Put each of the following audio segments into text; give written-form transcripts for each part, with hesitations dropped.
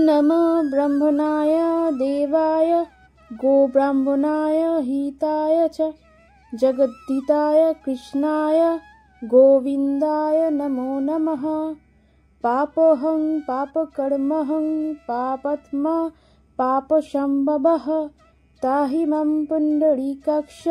नमः ब्रह्मणाय देवाय गोब्राह्मणाय हिताय च जगद्धिताय कृष्णाय गोविन्दाय नमो नमः। पापोऽहं पापकर्महं पापात्मा पापसम्भवः ताहि मां पुण्डरीकाक्ष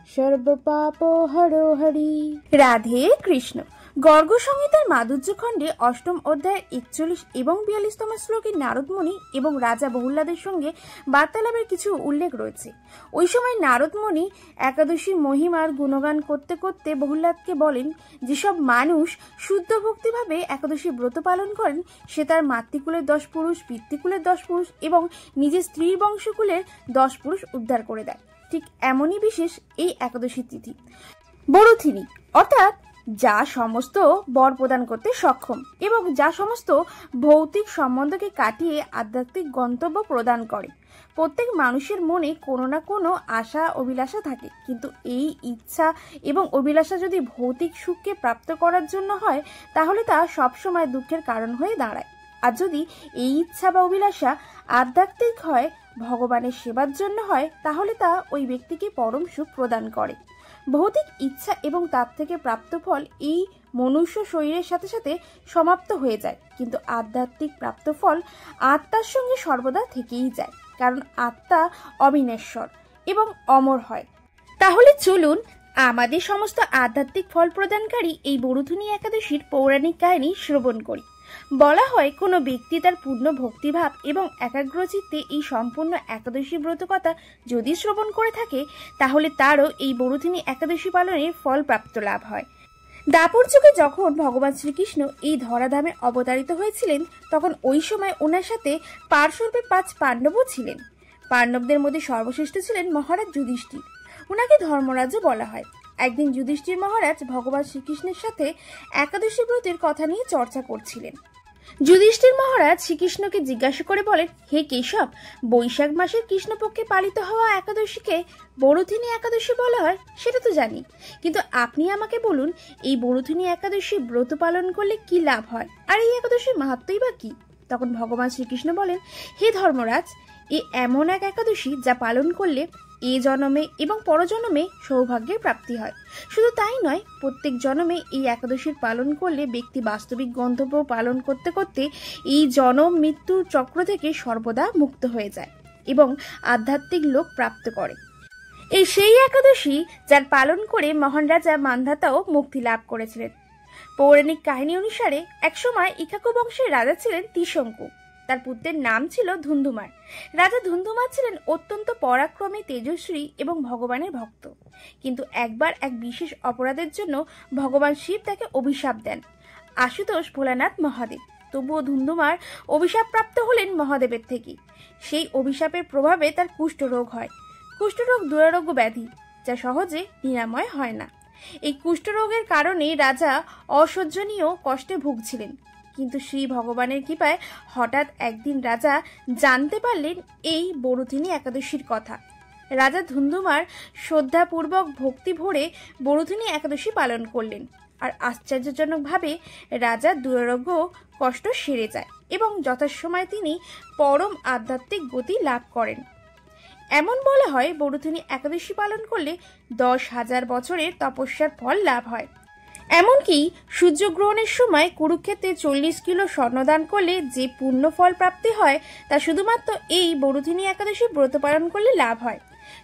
सर्वपापो हरो हरि। রাধে কৃষ্ণ। গর্গ সংহিতার মাধুর্য খণ্ডে অষ্টম অধ্যায়ের 41 এবং 42তম শ্লোকে নারদমুনি এবং রাজা বহুল্লাদের সঙ্গে বার্তালাপের কিছু উল্লেখ রয়েছে। ওই সময় নারদমুনি একাদশী মহিমার গুণগান করতে করতে বহুল্লাদকে বলেন, যেসব মানুষ শুদ্ধ ভক্তিভাবে একাদশী ব্রত পালন করেন সে তার মাতৃকুলের 10 পুরুষ, পিতৃকুলের 10 পুরুষ এবং নিজের স্ত্রীর বংশকুলের 10 পুরুষ উদ্ধার করে দেয়। ঠিক এমনই বিশেষ এই একাদশী তিথি বরুথিনী, অর্থাৎ যা সমস্ত বর প্রদান করতে সক্ষম এবং যা সমস্ত ভৌতিক সম্বন্ধকে কাটিয়ে আধ্যাত্মিক গন্তব্য প্রদান করে। প্রত্যেক মানুষের মনে কোনো না কোনো আশা অভিলাষা থাকে, কিন্তু এই ইচ্ছা এবং অভিলাষা যদি ভৌতিক সুখকে প্রাপ্ত করার জন্য হয় তাহলে তা সবসময় দুঃখের কারণ হয়ে দাঁড়ায়। আর যদি এই ইচ্ছা বা অভিলাষা আধ্যাত্মিক হয়, ভগবানের সেবার জন্য হয়, তাহলে তা ওই ব্যক্তিকে পরম সুখ প্রদান করে। ভৌতিক ইচ্ছা এবং তার থেকে প্রাপ্ত ফল এই মনুষ্য শরীরের সাথে সাথে সমাপ্ত হয়ে যায়, কিন্তু আধ্যাত্মিক প্রাপ্ত ফল আত্মার সঙ্গে সর্বদা থেকেই যায়, কারণ আত্মা অবিনশ্বর এবং অমর হয়। তাহলে চলুন আমাদের সমস্ত আধ্যাত্মিক ফল প্রদানকারী এই বরুথিনী একাদশীর পৌরাণিক কাহিনী শ্রবণ করি। বলা হয়, কোনো ব্যক্তি তার পূর্ণ ভক্তিভাব এবং একাগ্রচিত্তে এই সম্পূর্ণ একাদশী ব্রত কথা যদি শ্রবণ করে থাকে তাহলে তারও এই বরুথিনী একাদশী পালনের ফল প্রাপ্ত লাভ হয়। দাপর যুগে যখন ভগবান শ্রীকৃষ্ণ এই ধরাধামে অবতারিত হয়েছিলেন তখন ওই সময় ওনার সাথে পার্শ্বর্পে 5 পাণ্ডবও ছিলেন। পাণ্ডবদের মধ্যে সর্বশ্রেষ্ঠ ছিলেন মহারাজ যুধিষ্ঠির। ওনাকে ধর্মরাজও বলা হয়। একদিন যুধিষ্ঠির মহারাজ ভগবান শ্রীকৃষ্ণের সাথে একাদশী ব্রতের কথা নিয়ে চর্চা করছিলেন। যুধিষ্ঠির মহারাজ শ্রীকৃষ্ণকে জিজ্ঞাসা করে বলেন, হে কেশব, বৈশাখ মাসের কৃষ্ণপক্ষে পালিত হওয়া একাদশীকে বরুথিনী একাদশী বলা হয় সেটা তো জানি, কিন্তু আপনি আমাকে বলুন এই বরুথিনী একাদশী ব্রত পালন করলে কি লাভ হয় আর এই একাদশীর মাহাত্ম্যই বা কি? তখন ভগবান শ্রীকৃষ্ণ বলেন, হে ধর্মরাজ, এ এমন এক একাদশী যা পালন করলে এ জন্মে এবং পরজন্মে সৌভাগ্যের প্রাপ্তি হয়। শুধু তাই নয়, প্রত্যেক জন্মে এই একাদশীর পালন করলে ব্যক্তি বাস্তবিক গন্তব্য পালন করতে করতে এই জন্ম মৃত্যুর চক্র থেকে সর্বদা মুক্ত হয়ে যায় এবং আধ্যাত্মিক লোক প্রাপ্ত করে। এই সেই একাদশী যার পালন করে মহান রাজা মান্ধাতাও মুক্তি লাভ করেছিলেন। পৌরাণিক কাহিনী অনুসারে একসময় ইক্ষ্বাকু বংশের রাজা ছিলেন ত্রিশঙ্কু। তার পুত্রের নাম ছিল ধুন্ধুমার। রাজা ধুন্ধুমার ছিলেন অত্যন্ত পরাক্রমী, তেজস্বী এবং ভগবানের ভক্ত। কিন্তু একবার এক বিশেষ অপরাধের জন্য ভগবান শিব তাকে অভিশাপ দেন, আশুতোষ ভোলানাথ মহাদেব। তবুও ধুন্ধুমার অভিশাপ প্রাপ্ত হলেন মহাদেবের থেকে। সেই অভিশাপের প্রভাবে তার কুষ্ঠরোগ হয়। কুষ্ঠরোগ দুরারোগ্য ব্যাধি, যা সহজে নিরাময় হয় না। এই কুষ্ঠরোগের কারণে রাজা অসহ্যনীয় কষ্টে ভুগছিলেন। কিন্তু শ্রী ভগবানের কৃপায় হঠাৎ একদিন রাজা জানতে পারলেন এই বরুথিনী একাদশীর কথা। রাজা ধুন্ধুমার শ্রদ্ধাপূর্বক ভক্তি ভরে বরুথিনী একাদশী পালন করলেন, আর আশ্চর্যজনকভাবে রাজার দুরারোগ্য কষ্ট সেরে যায় এবং যথাসময়ে তিনি পরম আধ্যাত্মিক গতি লাভ করেন। এমন বলা হয়, বরুথিনী একাদশী পালন করলে 10,000 বছরের তপস্যার ফল লাভ হয়। এমনকি সূর্যগ্রহণের সময় কুরুক্ষেত্রে 40 কিলো স্বর্ণদান করলে যে পুণ্য ফল প্রাপ্তি হয় তা শুধুমাত্র এই বরুথিনী একাদশী ব্রত পালন করলে লাভ হয়।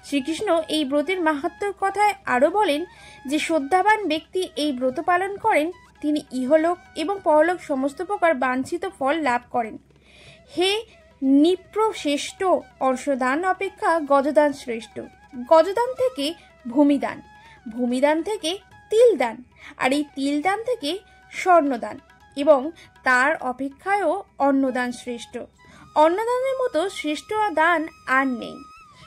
শ্রীকৃষ্ণ এই ব্রতের মাহাত্ম্যের কথায় আরও বলেন যে শ্রদ্ধাবান ব্যক্তি এই ব্রত পালন করেন তিনি ইহলোক এবং পরলোক সমস্ত প্রকার বাঞ্ছিত ফল লাভ করেন। হে নিপ্র শ্রেষ্ঠ, অর্শদান অপেক্ষা গজদান শ্রেষ্ঠ। গজদান থেকে ভূমিদান, ভূমিদান থেকে তিলদান, আর এই তিলদান থেকে স্বর্ণদান, এবং তার অপেক্ষায়ও অন্নদান শ্রেষ্ঠ। অন্নদানের মতো শ্রেষ্ঠ দান আর নেই।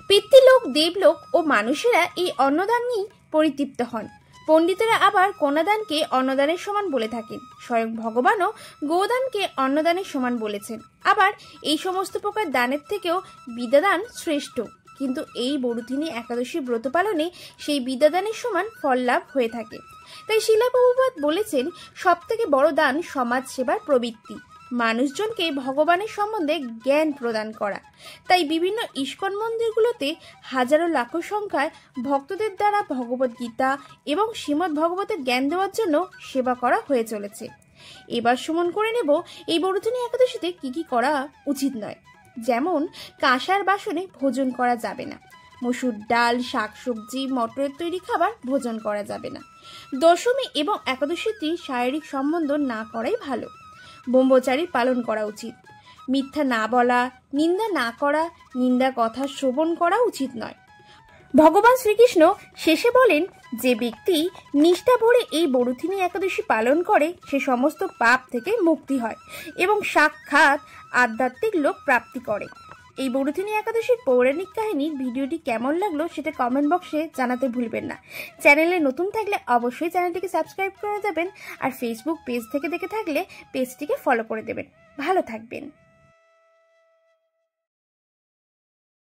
পিতৃলোক, দেবলোক ও মানুষেরা এই অন্নদান নিয়ে পরিতৃপ্ত হন। পণ্ডিতেরা আবার কন্যাদানকে অন্নদানের সমান বলে থাকেন। স্বয়ং ভগবানও গোদানকে অন্নদানের সমান বলেছেন। আবার এই সমস্ত প্রকার দানের থেকেও বিদ্যাদান শ্রেষ্ঠ, কিন্তু এই বরুথিনী একাদশী ব্রত পালনে সেই বিদ্যাদানের সমান ফল লাভ হয়ে থাকে। তাই শিলা প্রভুপাদ বলেছেন, সব থেকে বড় দান সমাজ সেবার প্রবৃত্তি। মানুষজনকে ভগবানের সম্বন্ধে জ্ঞান প্রদান করা। তাই বিভিন্ন ইস্কন মন্দিরগুলোতে হাজারো লাখো সংখ্যায় ভক্তদের দ্বারা ভগবদ গীতা এবং শ্রীমদ্ ভগবতের জ্ঞান দেওয়ার জন্য সেবা করা হয়ে চলেছে। এবার সুমন করে নেব এই বড়দিনী একাদশীতে কি কি করা উচিত নয়। যেমন কাঁসার বাসনে ভোজন করা যাবে না, মসুর ডাল, শাকসবজি, মটরের তৈরি খাবার ভোজন করা যাবে না। দশমী এবং একাদশীতে শারীরিক সম্বন্ধ না করাই ভালো। ব্রহ্মচারী পালন করা উচিত। মিথ্যা না বলা, নিন্দা না করা, নিন্দা কথা শ্রবণ করা উচিত নয়। ভগবান শ্রীকৃষ্ণ শেষে বলেন, যে ব্যক্তি নিষ্ঠা ভরে এই বড়দিনী একাদশী পালন করে সে সমস্ত পাপ থেকে মুক্তি হয় এবং সাক্ষাৎ আধ্যাত্মিক লোক প্রাপ্তি করে। এই বড়দিনী একাদশীর পৌরাণিক কাহিনীর ভিডিওটি কেমন লাগলো সেটা কমেন্ট বক্সে জানাতে ভুলবেন না। চ্যানেলে নতুন থাকলে অবশ্যই চ্যানেলটিকে সাবস্ক্রাইব করে যাবেন, আর ফেসবুক পেজ থেকে দেখে থাকলে পেজটিকে ফলো করে দেবেন। ভালো থাকবেন।